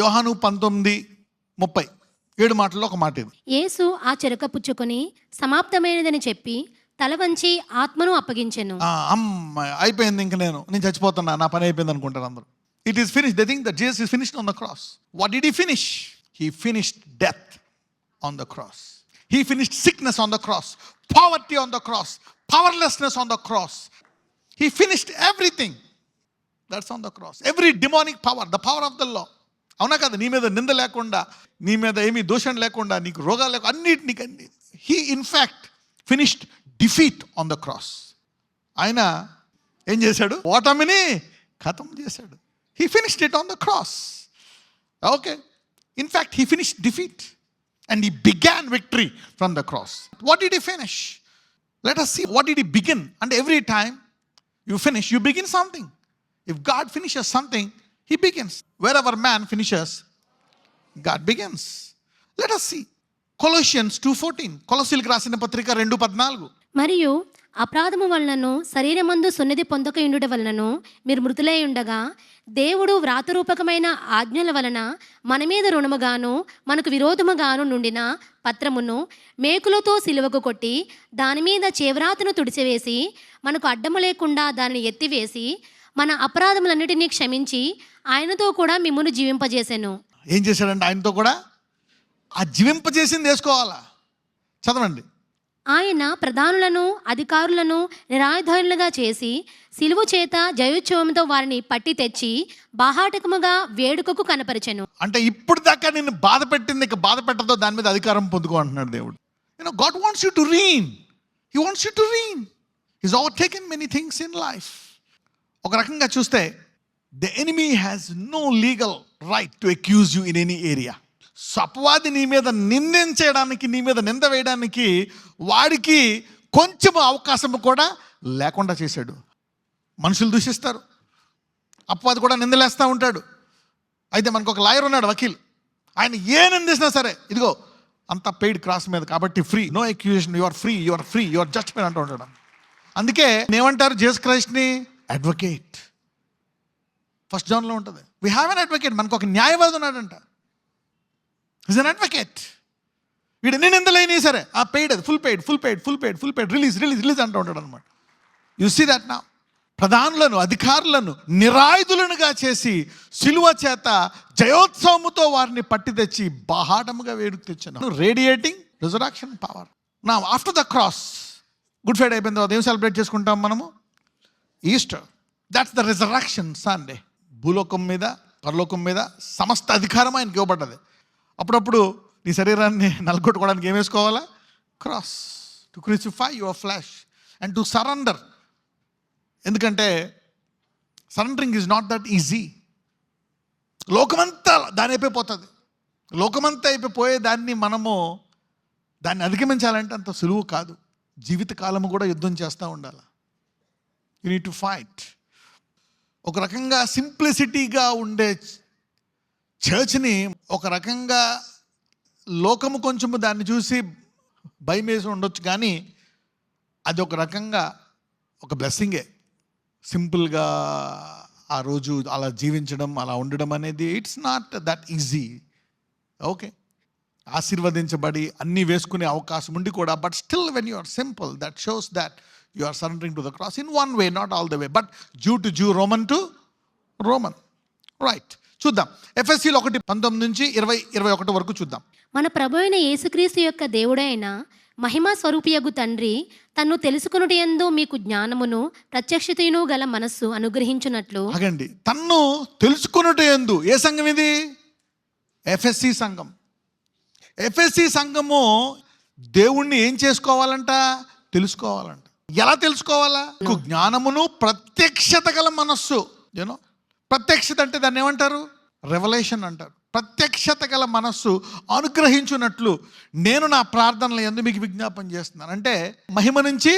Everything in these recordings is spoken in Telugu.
యోహాను 19:30 7 మాటల్లో ఒక మాట ఇది. యేసు ఆ చెరక పుచ్చుకొని సమాప్తమైనదని చెప్పి తల వంచి ఆత్మను అప్పగించెను. అయిపోయింది, ఇంక నేను చచ్చిపోతున్నా, నా పని అయిపోయింది అనుకుంటారు అందరూ. It is finish. They think that Jesus is finished on the cross. What did he finish? He finished death on the cross. He finished sickness on the cross, poverty on the cross, powerlessness on the cross. He finished everything. That's on the cross. Every demonic power, the power of the law. అవునా కదా? నీ మీద నింద లేకుండా, నీ మీద ఏమీ దోషం లేకుండా, నీకు రోగాలు లేకుండా, అన్నిటినీ he in fact finished defeat on the cross. ఆయన ఏం చేశాడు? ఓటమిని ఖతం చేశాడు. He finished it on the cross. Okay, in fact he finished defeat and he began victory from the cross. What did he finish? Let us see what did he begin. And every time you finish, you begin something. If God finishes something, he begins. Wherever man finishes, God begins. Let us see Colossians 2:14. కొలొస్సీయులకు రాసిన పత్రిక 2:14. మరియు అపరాధము వలనను శరీరమందు సున్నతి పొందకయుండుట వలనను మీరు మృతులై ఉండగా దేవుడు వ్రాతరూపకమైన ఆజ్ఞల వలన మన మీద రుణముగాను మనకు విరోధముగాను నుండిన పత్రమును మేకులతో సిలువకు కొట్టి దాని మీద చేవ్రాతను తుడిచివేసి మనకు అడ్డము లేకుండా దానిని ఎత్తివేసి మన అపరాధములన్నిటినీ క్షమించి ఆయనతో కూడా మిమ్మును జీవింపజేసెను. ఏం చేశాడంటే? ఆయనతో కూడా ఆ జీవింపజేసింది వేసుకోవాలా? చదవండి. ఆయన ప్రధానులను అధికారులను నిరాయుధులుగా చేసి సిలువ చేత జయోత్సవంతో వారిని పట్టి తెచ్చి బాహాటకముగా వేడుకకు కనపరిచెను. అంటే ఇప్పుడు దాకా నిన్ను బాధ పెట్టింది, ఇక బాధ పెట్టదో దాని మీద అధికారం పొందుకో అంటున్నాడు దేవుడు. God wants you to reign. He wants you to reign. He's overtaken many things in life. ఒక రకంగా చూస్తే the enemy has no legal right to accuse you in any area. అపవాది నీ మీద నిందించడానికి, నీ మీద నింద వేయడానికి వాడికి కొంచెం అవకాశం కూడా లేకుండా చేశాడు. మనుషులు దూషిస్తారు, అపవాది కూడా నిందలేస్తూ ఉంటాడు. అయితే మనకు ఒక లాయర్ ఉన్నాడు, వకీల్. ఆయన ఏ నిందించినా సరే, ఇదిగో అంత పెయిడ్ క్రాస్ మీద కాబట్టి free, no accusation, you are free, you are free, you are justified అంటూ ఉంటాడు. అందుకే ఏమంటారు జీసస్ క్రైస్ట్ని? అడ్వకేట్. 1 Johnలో ఉంటుంది. We have an advocate. మనకు ఒక న్యాయవాది ఉన్నాడంట. Is an advocate. వీడు ఎన్ని నిందలైనా సరే ఆ పెయిడ్, అది ఫుల్ పెయిడ్, రిలీజ్ అంటూ ఉంటాడు అనమాట. You see that now. ప్రధానులను అధికారులను నిరాయుధులనుగా చేసి సిలువ చేత జయోత్సవముతో వారిని పట్టి తెచ్చి బాహాటముగా వేడుకు తెచ్చాను. Radiating resurrection power. నా after the cross, good Friday అయిపోయిన తర్వాత ఏం సెలబ్రేట్ చేసుకుంటాం మనము? Easter. That's the resurrection Sunday. భూలోకం మీద పరలోకం మీద సమస్త అధికారం ఆయనకి ఇవ్వబడ్డది. అప్పుడప్పుడు నీ శరీరాన్ని నలగొట్టుకోవడానికి ఏం వేసుకోవాలా? Cross. To crucify your flesh and to surrender. ఎందుకంటే surrendering is not that easy. లోకమంతా దాని అయిపోతుంది. లోకమంతా అయిపోయే దాన్ని మనము దాన్ని అధిగమించాలంటే అంత సులువు కాదు. జీవితకాలము కూడా యుద్ధం చేస్తూ ఉండాలి. You need to fight. ఒక రకంగా సింప్లిసిటీగా ఉండే చర్చ్ని ఒక రకంగా లోకము కొంచెము దాన్ని చూసి భయమేసి ఉండొచ్చు, కానీ అది ఒక రకంగా ఒక బ్లెస్సింగే. సింపుల్గా ఆ రోజు అలా జీవించడం, అలా ఉండడం అనేది it's not that easy. Okay, ఆశీర్వదించబడి అన్నీ వేసుకునే అవకాశం ఉండి కూడా, but still when you are simple, that shows that you are surrendering to the cross in one way, not all the way, but Jew to Jew, Roman to Roman. Right. చూద్దాం. ఎఫెసీయులు 1:19-20-21 వరకు చూద్దాం. మన ప్రభువైన యేసుక్రీస్తు యొక్క దేవుడైన మహిమా స్వరూపియగు తండ్రి తన్ను తెలుసుకొనుటయందు మీకు జ్ఞానమును ప్రత్యక్షతయును గల మనస్సు అనుగ్రహించునట్లు. అగండి, తన్ను తెలుసుకొనుటయందు. ఏ సంఘం ఇది? ఎఫెసీ సంఘం. ఎఫెసీ సంఘము దేవుణ్ణి ఏం చేసుకోవాలంట? తెలుసుకోవాలంట. ఎలా తెలుసుకోవాలా? జ్ఞానమును ప్రత్యక్షత గల మనస్సు. యూనో, ప్రత్యక్షత అంటే దాన్ని ఏమంటారు? రెవల్యూషన్ అంటారు. ప్రత్యక్షత గల మనస్సు అనుగ్రహించున్నట్లు నేను నా ప్రార్థనలు యందు మీకు విజ్ఞాపన చేస్తున్నాను. అంటే మహిమ నుంచి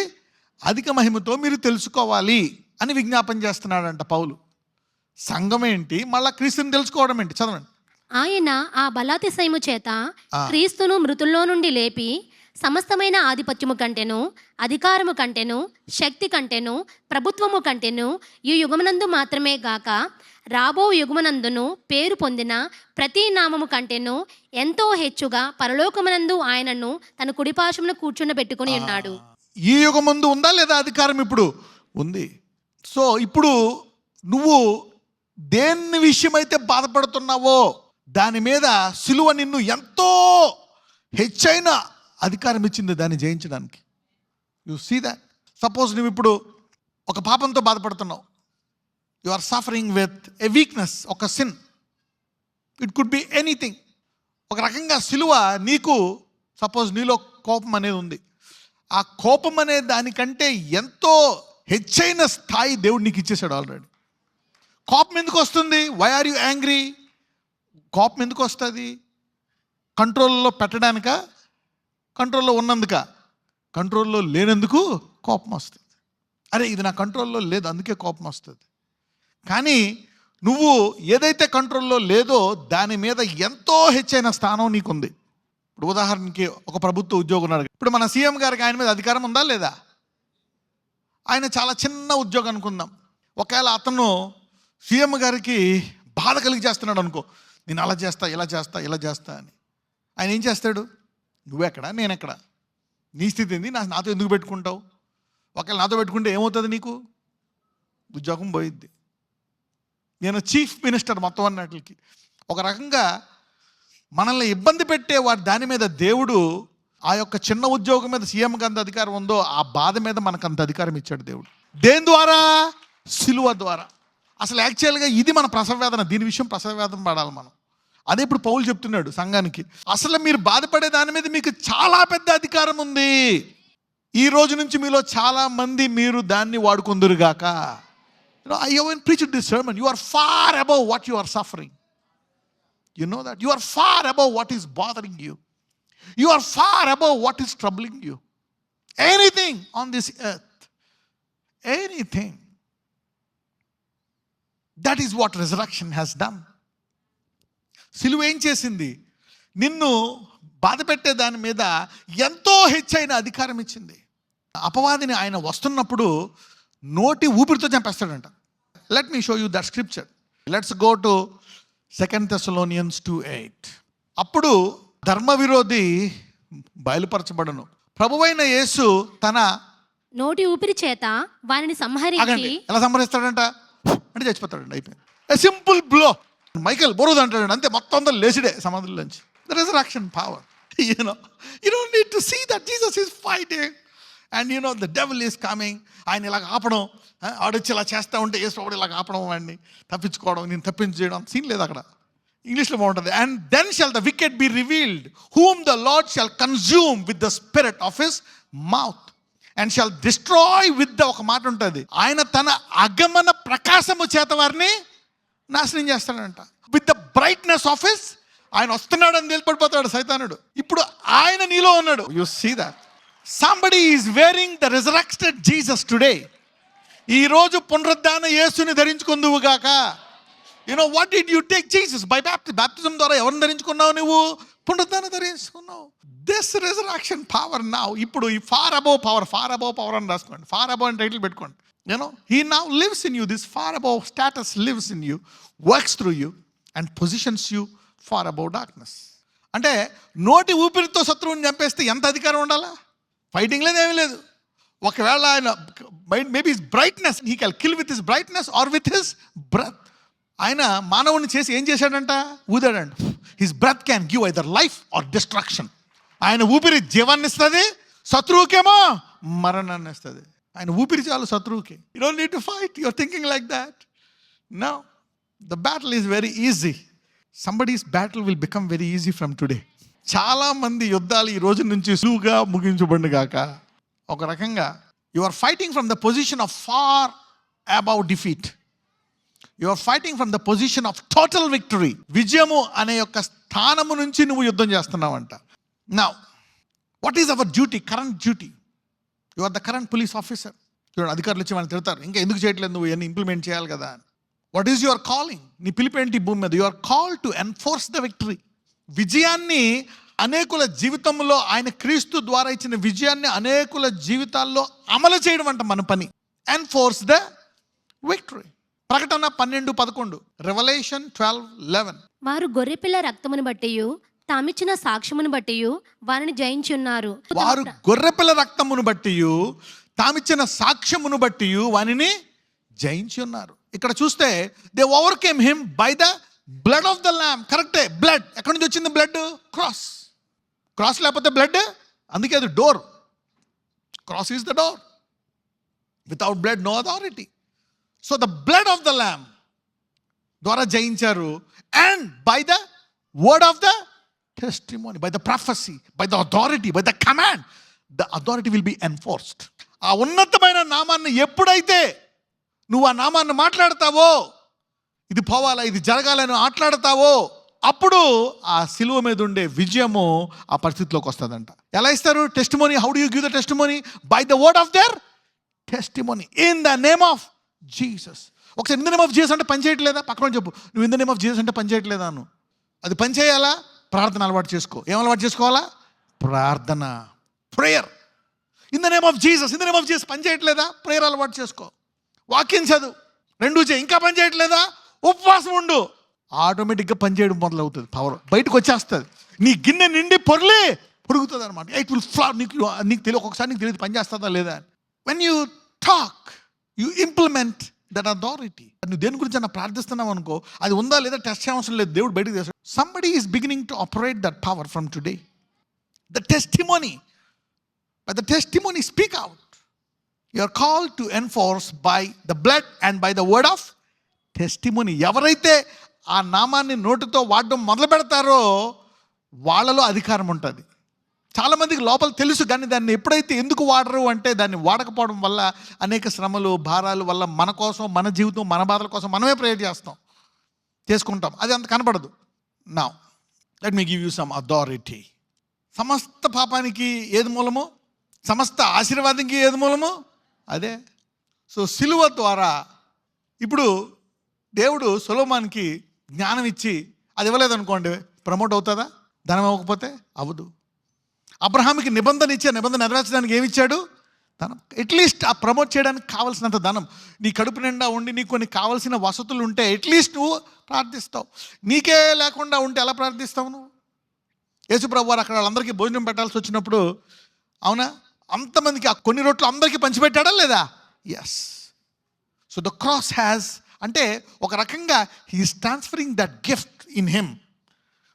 అధిక మహిమతో మీరు తెలుసుకోవాలి అని విజ్ఞాపన చేస్తున్నాడంట పౌలు. సంఘం ఏంటి, మళ్ళా క్రీస్తుని తెలుసుకోవడం ఏంటి? చదవండి. ఆయన ఆ బలాతిశయము చేత క్రీస్తును మృతుల్లో నుండి లేపి సమస్తమైన ఆధిపత్యము కంటెను, అధికారము కంటెను, శక్తి కంటెను, ప్రభుత్వము కంటెను ఈ యుగమునందు మాత్రమే గాక రాబో యుగమునందును పేరు పొందిన ప్రతి నామము కంటెను ఎంతో హెచ్చుగా పరలోకమునందు ఆయనను తన కుడిపార్శ్వమున కూర్చుండబెట్టుకుని ఉన్నాడు. ఈ యుగం ముందు ఉందా లేదా అధికారం? ఇప్పుడు ఉంది. సో ఇప్పుడు నువ్వు దేని విషయమైతే బాధపడుతున్నావో దాని మీద సిలువ నిన్ను ఎంతో హెచ్చైన అధికారం ఇచ్చింది దాన్ని జయించడానికి. You see that. సపోజ్ నువ్వు ఇప్పుడు ఒక పాపంతో బాధపడుతున్నావు. You are suffering with a weakness, ఒక sin. It could be anything. ఒక రకంగా సిలువ నీకు, సపోజ్ నీలో కోపం అనేది ఉంది, ఆ కోపం అనే దానికంటే ఎంతో హెచ్చైన స్థాయి దేవుడు నీకు ఇచ్చేసాడు ఆల్రెడీ. కోపం ఎందుకు వస్తుంది? Why are you angry? కోపం ఎందుకు వస్తుంది? కంట్రోల్లో పెట్టడానిక? కంట్రోల్లో ఉన్నందుక? కంట్రోల్లో లేనందుకు కోపం వస్తుంది. అరే ఇది నా కంట్రోల్లో లేదు అందుకే కోపం వస్తుంది. కానీ నువ్వు ఏదైతే కంట్రోల్లో లేదో దాని మీద ఎంతో హెచ్చైన స్థానం నీకుంది. ఇప్పుడు ఉదాహరణకి ఒక ప్రభుత్వ ఉద్యోగం ఉన్నాడు. ఇప్పుడు మన సీఎం గారికి ఆయన మీద అధికారం ఉందా లేదా? ఆయన చాలా చిన్న ఉద్యోగం అనుకుందాం. ఒకవేళ అతను సీఎం గారికి బాధ కలిగి చేస్తున్నాడు అనుకో, నేను అలా చేస్తా ఇలా చేస్తా ఇలా చేస్తా అని. ఆయన ఏం చేస్తాడు? నువ్వెక్కడ నేనెక్కడ, నీ స్థితి ఏంది, నాతో ఎందుకు పెట్టుకుంటావు? ఒకవేళ నాతో పెట్టుకుంటే ఏమవుతుంది? నీకు ఉద్యోగం పోయిద్ది. నేను చీఫ్ మినిస్టర్ మొత్తం అన్నట్లకి. ఒక రకంగా మనల్ని ఇబ్బంది పెట్టే వాటి దాని మీద దేవుడు ఆ యొక్క చిన్న ఉద్యోగం మీద సీఎంకి అంత అధికారం ఉందో ఆ బాధ మీద మనకు అంత అధికారం ఇచ్చాడు దేవుడు. దేని ద్వారా? సిలువ ద్వారా. అసలు యాక్చువల్గా ఇది మన ప్రసవ వేదన. దీని విషయం ప్రసవ వేదన పడాలి మనం. అదే ఇప్పుడు పౌలు చెప్తున్నాడు సంఘానికి. అసలు మీరు బాధపడే దాని మీద మీకు చాలా పెద్ద అధికారం ఉంది. ఈ రోజు నుంచి మీలో చాలా మంది మీరు దాన్ని వాడుకుందురుగాక. I haven't preached this sermon. You are far above what you are suffering. You know that? You are far above what is bothering you. You are far above what is troubling you. Anything on this earth. Anything. That is what resurrection has done. సిలువ ఏం చేసింది? నిన్ను బాధ పెట్టే దాని మీద ఎంతో హెచ్చైన అధికారం ఇచ్చింది. అపవాదిని ఆయన వస్తున్నప్పుడు నోటి ఊపిరితో చంపేస్తాడంట. Let me show you that scripture. Let's go to 2 Thessalonians 2:8. అప్పుడు ధర్మ విరోధి బయలుపరచబడను. ప్రభువైన యేసు తన నోటి ఊపిరి చేత వారిని సంహరించి. ఎలా సంహరిస్తాడంట? అంటే చచ్చిపోతాడండి, అయిపోయింది. A simple blow. మైకల్ బొరుదు అంటాడు అంతే, మొత్తం అంతా లేచిడే సమాధుల్లోంచి. The resurrection power. You don't need to see that Jesus is fighting and the devil is coming. ఆయన ఇలా ఆపడం, ఆడొచ్చి ఇలా చేస్తూ ఉంటే యేసు ఇలా ఆపడం, వాడిని తప్పించుకోవడం, నేను తప్పించేయడం సీన్ లేదు అక్కడ. ఇంగ్లీష్లో బాగుంటుంది. And then shall the wicked be revealed whom the Lord shall consume with the spirit of his mouth and shall destroy with the, ఒక మాట ఉంటుంది, ఆయన తన అగమన ప్రకాశము చేత వారిని నాశనం చేస్తాడంట. With the brightness of his, ఆయన వస్తున్నాడని తెలిపడిపోతాడు సైతానుడు. ఇప్పుడు ఆయన నీలో ఉన్నాడు. You see that. Somebody is wearing the resurrected Jesus today. ఈ రోజు పునరుద్ధాన యేసుని ధరించుకుందువుగాక. What did you take? Jesus by baptism ద్వారా ఎవరిని ధరించుకున్నావు? నువ్వు పునరుద్ధానం ధరించుకున్నావు. This resurrection power now. ఇప్పుడు ఈ ఫార్ అబౌవ్ పవర్ అని రాసుకోండి. ఫార్ అబౌవ్ అని టైటిల్ పెట్టుకోండి. He now lives in you. This far above status lives in you, works through you and positions you far above darkness. అంటే నోటి ఊపిరితో శత్రువుని చంపేస్తే ఎంత అధికారం ఉండాలా? ఫైటింగ్ లేదు, ఏమీ లేదు. ఒకవేళ ఆయన maybe his brightness, he can kill with his brightness or with his breath. ఆయన మానవుని చేసి ఏం చేశాడంట? ఊదాడంట. His breath can give either life or destruction. ఆయన ఊపిరి జీవాన్ని ఇస్తుంది, శత్రువుకేమో మరణాన్ని ఇస్తుంది. ఆయన ఊపిరి చాలు శత్రువుకి. You don't need to fight. You are thinking like that. No, the battle is very easy. Somebody's battle will become very easy from today. చాలా మంది యుద్ధాలు ఈ రోజు నుంచి సులువుగా ముగించబడి గాక. ఒక రకంగా you are fighting from the position of far above defeat. You are fighting from the position of total victory. విజయము అనే యొక్క స్థానము నుంచి నువ్వు యుద్ధం చేస్తున్నావంట. Now what is our duty, current duty? You are the current police officer. చూడండి, అధికారులు వచ్చి వాళ్ళని తిడతారు, ఇంకా ఎందుకు చేయట్లేదు నువ్వు, ఇవన్నీ ఇంప్లిమెంట్ చేయాలి కదా అని. What is your calling? నీ పిలిపేంటి భూమి మీద? You are called to enforce the victory. విజయాన్ని అనేకుల జీవితంలో ఆయన క్రీస్తు ద్వారా ఇచ్చిన విజయాన్ని అనేకుల జీవితాల్లో అమలు చేయడం అంట మన పని. Enforce the victory. ప్రకటన 12:11, రెవల్యూషన్ 12:11. వారు గొర్రెపిల్ల రక్తమును బట్టి తామిచ్చిన సాక్ష్యమును బట్టి వారిని జయించున్నారు. వారు గొర్రెపిల్ల రక్తమును బట్టి తామిచ్చిన సాక్ష్యమును బట్టి వానిని జయించి ఉన్నారు. ఇక్కడ చూస్తే they overcame him by the blood of the lamb. కరెక్టే, బ్లడ్. ఎక్కడి నుంచి వచ్చింది బ్లడ్? క్రాస్. క్రాస్ లేకపోతే బ్లడ్, అందుకే అది door. Cross is the door. Without blood no authority. So the blood of the lamb ద్వారా జయించారు. And by the word of the testimony, by the prophecy, by the authority, by the command. The authority will be enforced. ఆ ఉన్నతమైన నామాన్ని ఎప్పుడైతే నువ్వు ఆ నామాన్ని మాట్లాడతావో, ఇది పోవాలా, ఇది జరగాలని మాట్లాడతావో, అప్పుడు ఆ సిలువ మీద ఉండే విజయము ఆ పరిస్థితిలోకి వస్తుందంట. ఎలా ఇస్తారు testimony? How do you give the testimony? By the word of their testimony in the name of Jesus. ఒకసారి in the name of Jesus అంటే పని చేయట్లేదా? పక్కన చెప్పు, నువ్వు in the name of Jesus అంటే పని చేయట్లేదా? అది పని చేయాలా? ప్రార్థన అలవాటు చేసుకో. ఏం అలవాటు చేసుకోవాలా? ప్రార్థన, prayer. In the name of Jesus, in the name of Jesus పని చేయట్లేదా? ప్రేయర్ అలవాటు చేసుకో. వాక్యం చదువు, రెండూ చేయి. ఇంకా పని చేయట్లేదా? ఉపవాసం ఉండు. ఆటోమేటిక్గా పని చేయడం మొదలవుతుంది. పవర్ బయటకు వచ్చేస్తుంది. నీ గిన్నె నిండి పొరుగుతుంది అనమాట. It will flow. నీకు తెలియదు, ఒక్కొక్కసారి నీకు తెలియదు పని చేస్తుందా లేదా. When you talk you implement that authority. నువ్వు దేని గురించి అన్న ప్రార్థిస్తున్నావు అనుకో, అది ఉందా లేదా టెస్ట్ అవసరం లేదు, దేవుడు బయటకు చేస్తాడు. Somebody is beginning to operate that power from today. The testimony, by the testimony speak out. You are called to enforce by the blood and by the word of testimony. ఎవరైతే ఆ నామాన్ని నోటితో వాడడం మొదలు పెడతారో వాళ్ళలో అధికారం ఉంటుంది. చాలామందికి లోపల తెలుసు, కానీ దాన్ని ఎప్పుడైతే ఎందుకు వాడరు అంటే దాన్ని వాడకపోవడం వల్ల అనేక శ్రమలు, భారాల వల్ల మన కోసం, మన జీవితం, మన బాధల కోసం మనమే ప్రేయర్ చేసుకుంటాం. అది అంత కనపడదు. Now let me give you some authority. సమస్త పాపానికి ఏది మూలము? సమస్త ఆశీర్వాదానికి ఏది మూలము? అదే. సో సిలువ ద్వారా ఇప్పుడు దేవుడు సొలొమోనుకి జ్ఞానం ఇచ్చి అది ఇవ్వలేదనుకోండి, ప్రమోట్ అవుతుందా? ధనం ఇవ్వకపోతే అవ్వదు. అబ్రహాముకి నిబంధన ఇచ్చే, నిబంధన నెరవేర్చడానికి ఏమి ఇచ్చాడు? ధనం. అట్లీస్ట్ ఆ ప్రమోట్ చేయడానికి కావాల్సినంత ధనం. నీ కడుపు నిండా ఉండి నీకు కొన్ని కావాల్సిన వసతులు ఉంటే అట్లీస్ట్ నువ్వు ప్రార్థిస్తావు. నీకే లేకుండా ఉంటే ఎలా ప్రార్థిస్తావు నువ్వు? యేసుప్రభు వారు అక్కడ వాళ్ళందరికీ భోజనం పెట్టాల్సి వచ్చినప్పుడు, అవునా, అంతమందికి ఆ కొన్ని రొట్టెలు అందరికీ పంచిపెట్టాడా లేదా? Yes. So the cross has, అంటే ఒక రకంగా he's transferring that gift in him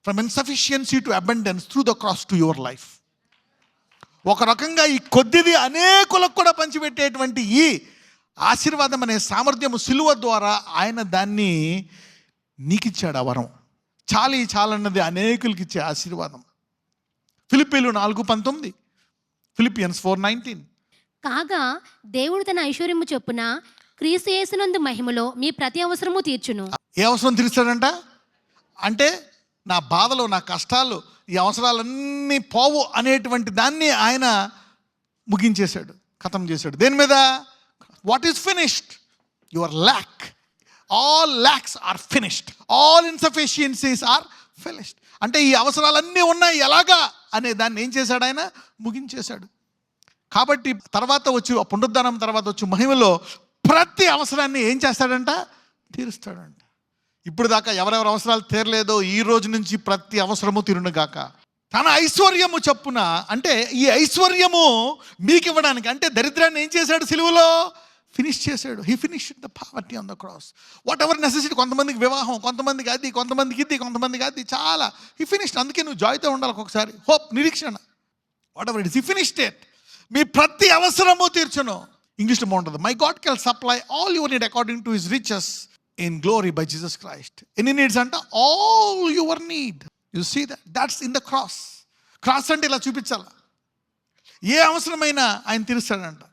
from insufficiency to abundance through the cross to your life. ఒక రకంగా ఈ కొద్దిది అనేకులకు కూడా పంచిపెట్టేటువంటి ఈ ఆశీర్వాదం అనే సామర్థ్యము సిలువ ద్వారా ఆయన దాన్ని నీకిచ్చాడు. ఆ వరం చాలన్నది అనేకులకి ఇచ్చే ఆశీర్వాదం. ఫిలిప్పీలు 4:19, ఫిలిపియన్స్ 4:19. కాగా దేవుడు తన ఐశ్వర్యము చొప్పున క్రీస్తు యేసునందు మహిమలో మీ ప్రతి అవసరము తీర్చును. ఏ అవసరం తీరుస్తాడంట? అంటే నా బాధలు, నా కష్టాలు, ఈ అవసరాలన్నీ పోవు అనేటువంటి దాన్ని ఆయన ముగించేశాడు, ఖతం చేశాడు. దేని మీద? What is finished? Your lack. All lacks are finished. All insufficiencies are finished. అంటే ఈ అవసరాలన్నీ ఉన్నాయి ఎలాగా అనే దాన్ని ఏం చేశాడు? ఆయన ముగించేశాడు. కాబట్టి తర్వాత వచ్చి పునరుద్ధానం తర్వాత వచ్చి మహిమలో ప్రతి అవసరాన్ని ఏం చేస్తాడంట? తీరుస్తాడంట. ఇప్పుడు దాకా ఎవరెవరి అవసరాలు తీరలేదో ఈ రోజు నుంచి ప్రతి అవసరము తీరునుగాక. తన ఐశ్వర్యము చొప్పున, అంటే ఈ ఐశ్వర్యము మీకు ఇవ్వడానికి, అంటే దరిద్రాన్ని ఏం చేశాడు? సిలువలో ఫినిష్ చేశాడు. He finished the poverty on the cross. Whatever necessity. కొంతమందికి వివాహం, కొంతమందికి అది, కొంతమందికి ఇది, కొంతమందికి అది, చాలా. He finished. అందుకే నువ్వు జాయ్తో ఉండాలి ఒక్కొక్కసారి. హోప్, నిరీక్షణ, whatever it is, he finished it. మీ ప్రతి అవసరము తీర్చును. ఇంగ్లీష్లో బాగుంటుంది, my God can supply all your need according to his riches in glory by Jesus Christ. ఎన్ని నీడ్స్ అంట? All your need. You see that's in the cross. Cross అంటే ఇలా చూపించాల, ఏ అవసరమైనా ఆయన తీరుస్తాడంట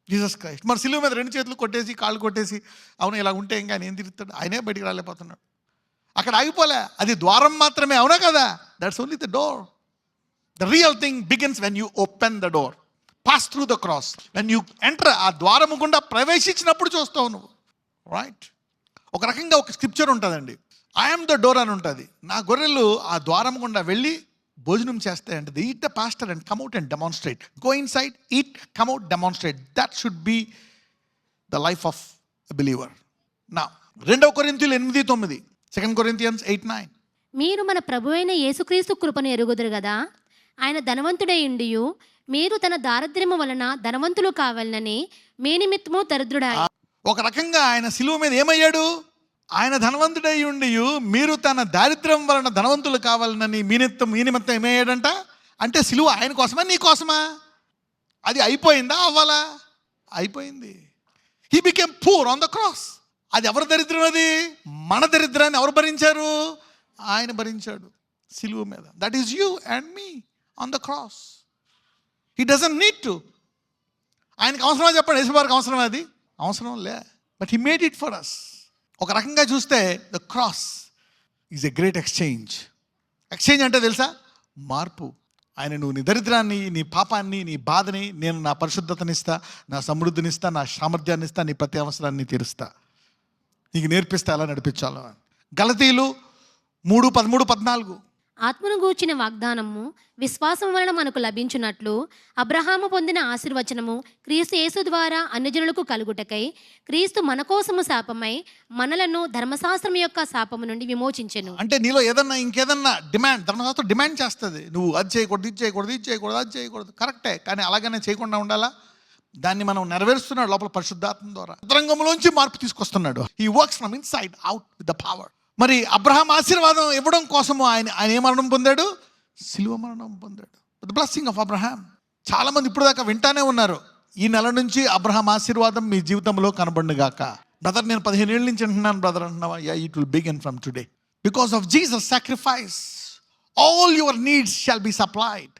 జీసస్ క్రైస్ట్. మరి సిలువ మీద 2 చేతులు కొట్టేసి, కాళ్ళు కొట్టేసి, అవును ఇలా ఉంటే ఇంకా ఆయన ఏం తీరుస్తాడు? ఆయనే బయటికి రాలేకపోతున్నాడు. అక్కడ ఆగిపోలే, అది ద్వారం మాత్రమే, అవునా కదా? That's only the door. The real thing begins when you open the door, pass through the cross. When you enter, ఆ ద్వారము గుండా ప్రవేశించినప్పుడు చూస్తావు నువ్వు. రైట్. ఒక రకంగా ఒక స్క్రిప్చర్ ఉంటుందండి, ఐఎమ్ ద డోర్ అని ఉంటుంది. నా గొర్రెలు ఆ ద్వారం గుండా వెళ్ళి భోజనం చేస్తే అంటే they eat the pastor and combat and demonstrate. Go inside, eat, combat, demonstrate. That should be the life of a believer. నా 2 కొరింథీయులు 8:9, 2 Corinthians 8:9. మీరు మన ప్రభువైన యేసుక్రీస్తు కృపను ఎరుగుదురు కదా, ఆయన ధనవంతుడై ఉండియు మీరు తన దారిద్ర్యము వలన ధనవంతులు కావాలని మీ నిమిత్తము దరిద్రుడాయి. ఒక రకంగా ఆయన సిలువ మీద ఏమయ్యాడు? ఆయన ధనవంతుడై ఉండి మీరు తన దారిద్ర్యం వలన ధనవంతులు కావాలని మీ నిమిత్తం ఏమయ్యాడంట? అంటే సిలువ ఆయన కోసమా నీ కోసమా? అది అయిపోయిందా? అవ్వాలా? అయిపోయింది. He became poor on the cross. అది ఎవరి దరిద్రం? అది మన దరిద్రాన్ని ఎవరు భరించారు? ఆయన భరించాడు సిలువ మీద. That is you and me on the cross. He doesn't need to. ఆయనకు అవసరమా చెప్పండి? యేసువారికి అవసరమా? అది అవసరం లే. But he made it for us. ఒక రకంగా చూస్తే the cross is a great exchange. Exchange అంటే తెలుసా? మార్పు. ఆయన నువ్వు నీ దరిద్రాన్ని, నీ పాపాన్ని, నీ బాధని, నేను నా పరిశుద్ధతనిస్తా, నా సమృద్ధినిస్తా, నా సామర్థ్యాన్ని ఇస్తా, నీ ప్రతి అవసరాన్ని తీరుస్తా, నీకు నేర్పిస్తా ఎలా నడిపించాలో. గలతీయులు 3:13, 14. ఆత్మను గూర్చిన వాగ్దానము విశ్వాసం వలన మనకు లభించున్నట్లు అబ్రహాము పొందిన ఆశీర్వచనము క్రీస్తు యేసు ద్వారా అన్యజనులకు కలుగుటకై క్రీస్తు మన కోసము శాపమై మనలను ధర్మశాస్త్రం యొక్క శాపము నుండి విమోచించెను. అంటే నీలో ఏదన్నా ఇంకేదన్నా డిమాండ్, ధర్మశాస్త్రం డిమాండ్ చేస్తుంది. నువ్వు అది చేయకూడదు, ఇది చేయకూడదు, ఇది చేయకూడదు, అది చేయకూడదు. కరెక్టే, కానీ అలాగనే చేయకుండా ఉండాలా? దాన్ని మనం నెరవేరుస్తున్నాడు లోపల పరిశుద్ధాత్మ ద్వారా. అంతరంగంలోంచి మార్పు తీసుకొస్తున్నాడు. He works from inside out with the power. మరి అబ్రహాం ఆశీర్వాదం ఇవ్వడం కోసము ఆయన ఏ మరణం పొందాడు? సిలువ మరణం పొందాడు. The blessing of Abraham. చాలామంది ఇప్పుడు దాకా వింటానే ఉన్నారు. ఈ నెల నుంచి అబ్రహాం ఆశీర్వాదం మీ జీవితంలో కనబడుగాక. బ్రదర్, నేను 15 ఏళ్ళ నుంచి అంటున్నాను బ్రదర్ అంటున్నావా? Yeah, it will begin from today. Because of Jesus sacrifice all your needs shall be supplied.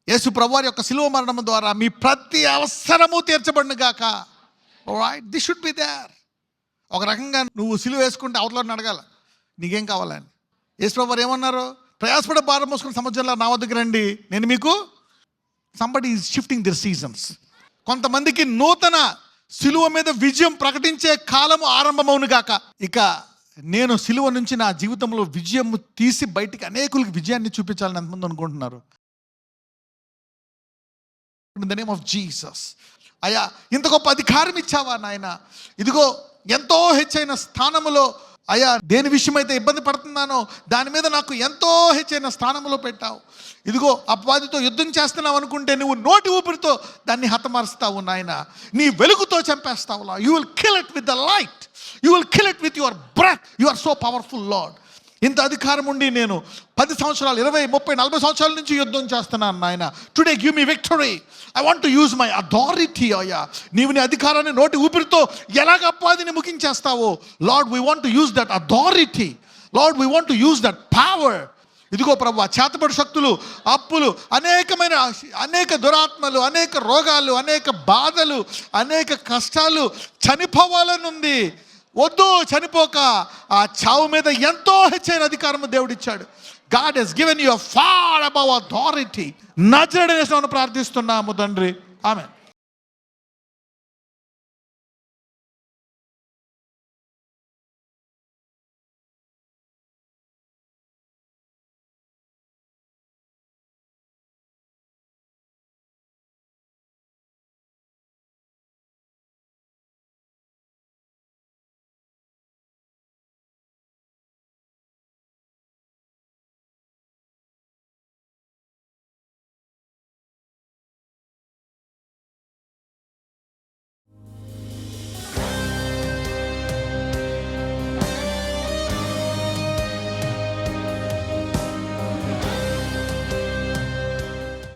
యేసు ప్రభువారి యొక్క సిలువ మరణం ద్వారా మీ ప్రతి అవసరము తీర్చబడుగాక. Alright, this should be there. ఒక రకంగా నువ్వు సిలువ వేసుకుంటే అవతలని అడగాల, నీకేం కావాలని. యేసు ప్రభువారు ఏమన్నారు? ప్రయాసపడే భారం మోసుకుని సముద్రంలో నా వద్దకు రండి, నేను మీకు. Somebody is shifting their seasons. కొంతమందికి నూతన సిలువ మీద విజయం ప్రకటించే కాలము ఆరంభమవును గాక. ఇక నేను సిలువ నుంచి నా జీవితంలో విజయం తీసి బయటికి అనేకులకి విజయాన్ని చూపించాలని ఎంతమంది అనుకుంటున్నారు? In the name of Jesus. అయ్యా, ఇంత గొప్ప అధికారం ఇచ్చావా నాయన? ఇదిగో ఎంతో హెచ్చైన స్థానములో, అయ్యా దేని విషయమైతే ఇబ్బంది పడుతున్నానో దాని మీద నాకు ఎంతో హెచ్చైన స్థానంలో పెట్టావు. ఇదిగో అపవాదితో యుద్ధం చేస్తున్నావు అనుకుంటే నువ్వు నోటి ఊపిరితో దాన్ని హతమారుస్తావు నాయన. నీ వెలుగుతో చంపేస్తావు. You will kill it with the light. You will kill it with your breath. You are so powerful Lord. ఇంత అధికారం ఉండి నేను 10 సంవత్సరాలు, 20, 30, 40 సంవత్సరాల నుంచి యుద్ధం చేస్తున్నాను నాయన. Today give me victory. I want to use my authority. అయ్యా, నీవు నీ అధికారాన్ని నోటి ఊపిరితో ఎలాగ అపవాదిని ముగించేస్తావో, Lord we want to use that authority. Lord we want to use that power. ఇదిగో ప్రభువా, చేతబడి శక్తులు, అప్పులు, అనేక దురాత్మలు, అనేక రోగాలు, అనేక బాధలు, అనేక కష్టాలు చనిపోవాలనుంది. వద్దు, చనిపోక ఆ చావు మీద ఎంతో హెచ్చైన అధికారము దేవుడిచ్చాడు. God has given you a far above authority. నజరేయుడైన యేసుని ప్రార్థిస్తున్నాము తండ్రి. ఆమేన్.